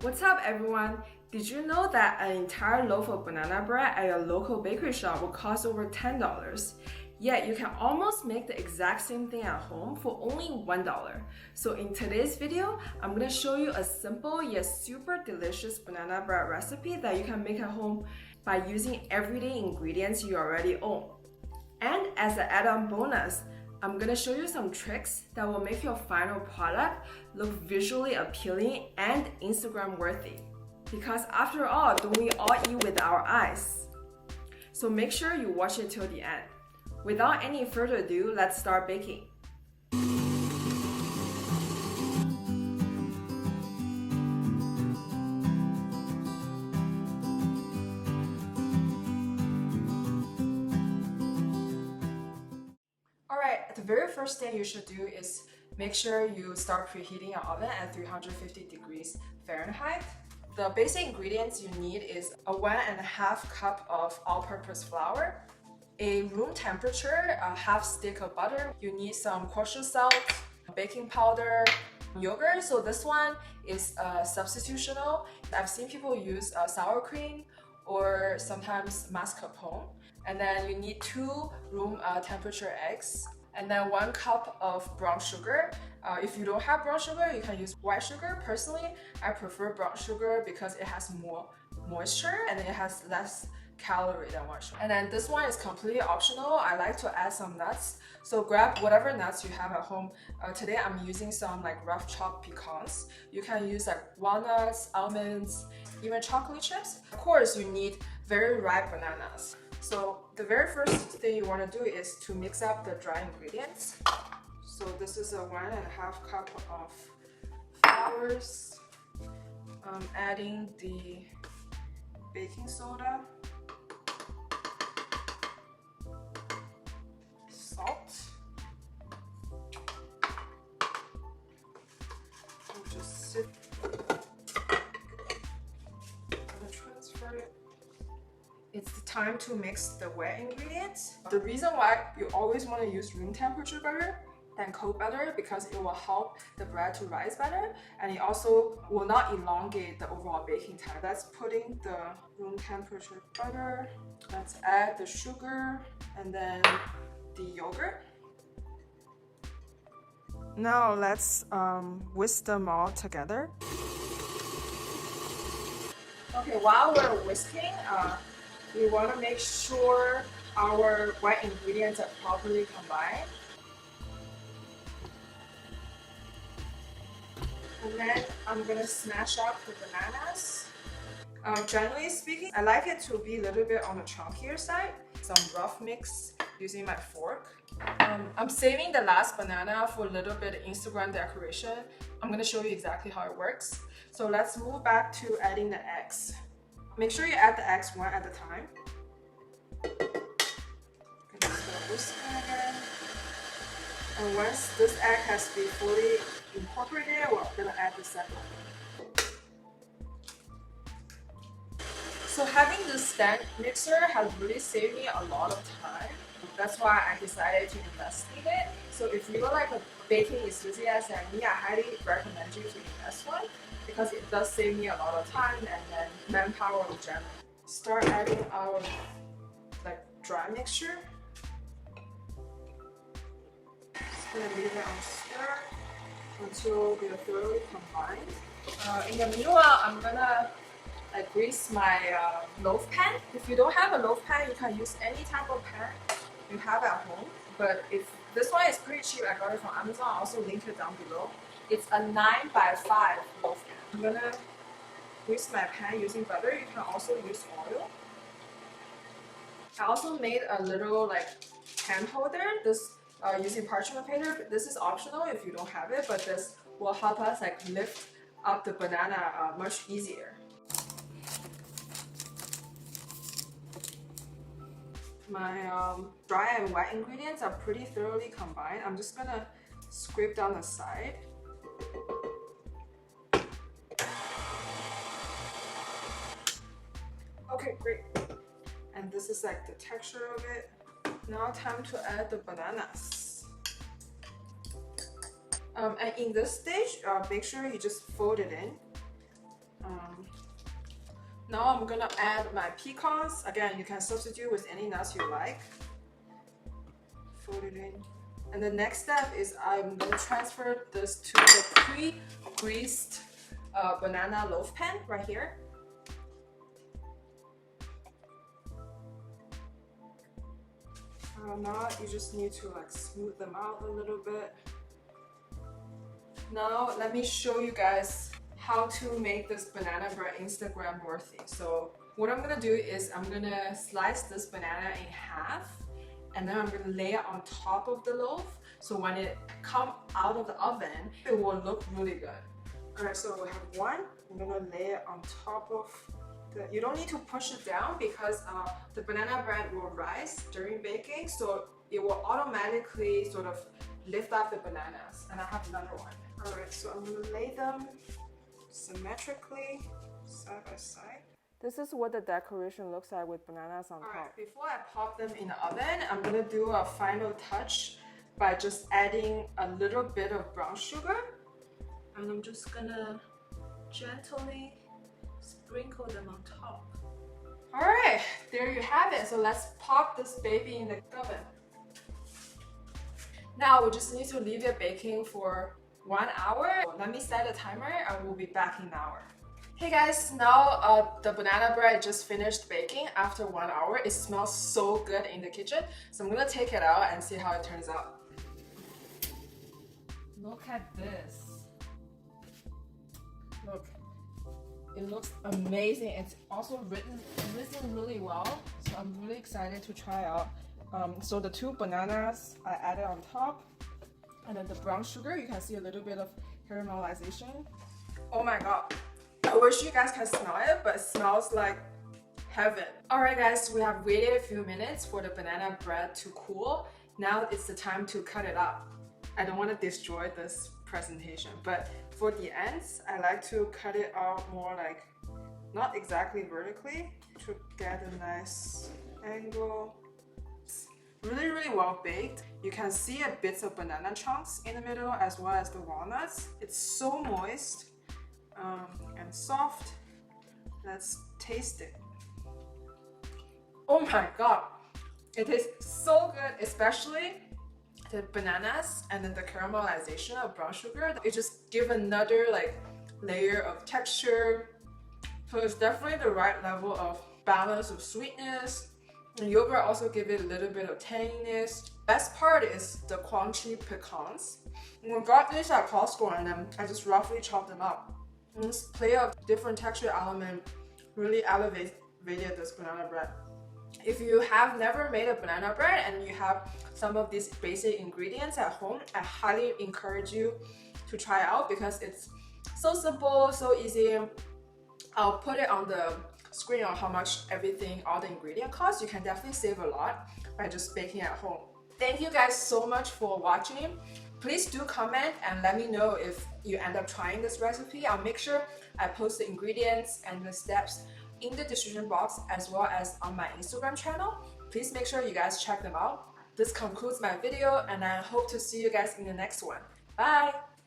What's up everyone? Did you know that an entire loaf of banana bread at your local bakery shop will cost over $10? Yet you can almost make the exact same thing at home for only $1. So in today's video, I'm going to show you a simple yet super delicious banana bread recipe that you can make at home by using everyday ingredients you already own. And as an add-on bonus, I'm going to show you some tricks that will make your final product look visually appealing and Instagram worthy. Because after all, don't we all eat with our eyes? So make sure you watch it till the end. Without any further ado, let's start baking. Alright, the very first thing you should do is make sure you start preheating your oven at 350 degrees Fahrenheit. The basic ingredients you need is a 1.5 cup of all-purpose flour, a room temperature, a half stick of butter. You need some kosher salt, baking powder, yogurt. So this one is substitutional. I've seen people use sour cream or sometimes mascarpone. And then you need 2 room temperature eggs, and then 1 cup of brown sugar. If you don't have brown sugar, you can use white sugar. Personally, I prefer brown sugar because it has more moisture and it has less calorie than white sugar. And then this one is completely optional. I like to add some nuts. So grab whatever nuts you have at home. Today I'm using some like rough chopped pecans. You can use like walnuts, almonds, even chocolate chips. Of course, you need very ripe bananas. So the very first thing you want to do is to mix up the dry ingredients. So this is a 1.5 cup of flours. Adding the baking soda, salt. We'll just sit. Transfer it. It's the time to mix the wet ingredients. The reason why you always want to use room temperature butter than cold butter because it will help the bread to rise better, and it also will not elongate the overall baking time. That's putting the room temperature butter. Let's add the sugar and then the yogurt. Now let's whisk them all together. Okay, while we're whisking, we want to make sure our wet ingredients are properly combined. And then I'm going to smash up the bananas. Generally speaking, I like it to be a little bit on the chunkier side. Some rough mix using my fork. I'm saving the last banana for a little bit of Instagram decoration. I'm going to show you exactly how it works. So let's move back to adding the eggs. Make sure you add the eggs one at a time. Again. And once this egg has been fully incorporated, we're going to add the second one. So having this stand mixer has really saved me a lot of time. That's why I decided to invest in it. So if you're like a baking enthusiast like me, I highly recommend you to invest one because it does save me a lot of time and then manpower in general. Start adding our like dry mixture. Just gonna leave it on stir until they're thoroughly combined. In the meanwhile, I'm gonna grease my loaf pan. If you don't have a loaf pan, you can use any type of pan you have at home. But if this one is pretty cheap, I got it from Amazon. I'll also link it down below. It's a 9x5 loaf pan. I'm gonna grease my pan using butter. You can also use oil. I also made a little like hand holder. This using parchment paper. This is optional if you don't have it, but this will help us like lift up the banana much easier. My dry and wet ingredients are pretty thoroughly combined. I'm just gonna scrape down the side. Okay, great. And this is like the texture of it. Now time to add the bananas. And in this stage, make sure you just fold it in. Now I'm gonna add my pecans. Again, you can substitute with any nuts you like. Fold it in. And the next step is I'm gonna transfer this to the pre-greased banana loaf pan right here. Now you just need to like smooth them out a little bit. Now let me show you guys how to make this banana bread Instagram worthy. So what I'm gonna do is I'm gonna slice this banana in half, and then I'm gonna lay it on top of the loaf. So when it comes out of the oven, it will look really good. Alright, so we have one. I'm gonna lay it on top of the, you don't need to push it down because the banana bread will rise during baking, so it will automatically sort of lift up the bananas. And I have another one. Alright, so I'm gonna lay them symmetrically, side by side. This is what the decoration looks like with bananas on top. Alright, before I pop them in the oven, I'm gonna do a final touch by just adding a little bit of brown sugar. And I'm just gonna gently sprinkle them on top. Alright, there you have it. So let's pop this baby in the oven. Now we just need to leave it baking for 1 hour. Let me set a timer and we'll be back in an hour. Hey guys, now the banana bread just finished baking after 1 hour. It smells so good in the kitchen. So I'm gonna take it out and see how it turns out. Look at this. Look, it looks amazing. It's also risen really well. So I'm really excited to try out. So the 2 bananas I added on top. And then the brown sugar, you can see a little bit of caramelization. Oh my god. I wish you guys can smell it, but it smells like heaven. Alright guys, we have waited a few minutes for the banana bread to cool. Now it's the time to cut it up. I don't want to destroy this presentation, but for the ends, I like to cut it out more like, not exactly vertically, to get a nice angle. Really well baked. You can see a bits of banana chunks in the middle as well as the walnuts. It's so moist and soft. Let's taste it. Oh my god, it tastes so good, especially the bananas and then the caramelization of brown sugar. It just gives another like layer of texture. So it's definitely the right level of balance of sweetness. And yogurt also give it a little bit of tanginess. Best part is the crunchy pecans. I got these at Costco and then I just roughly chopped them up. And this play of different texture element really elevated this banana bread. If you have never made a banana bread and you have some of these basic ingredients at home, I highly encourage you to try out because it's so simple, so easy. I'll put it on the screen on how much everything, all the ingredient costs. You can definitely save a lot by just baking at home. Thank you guys so much for watching. Please do comment and let me know if you end up trying this recipe. I'll make sure I post the ingredients and the steps in the description box as well as on my Instagram channel. Please make sure you guys check them out. This concludes my video and I hope to see you guys in the next one. Bye!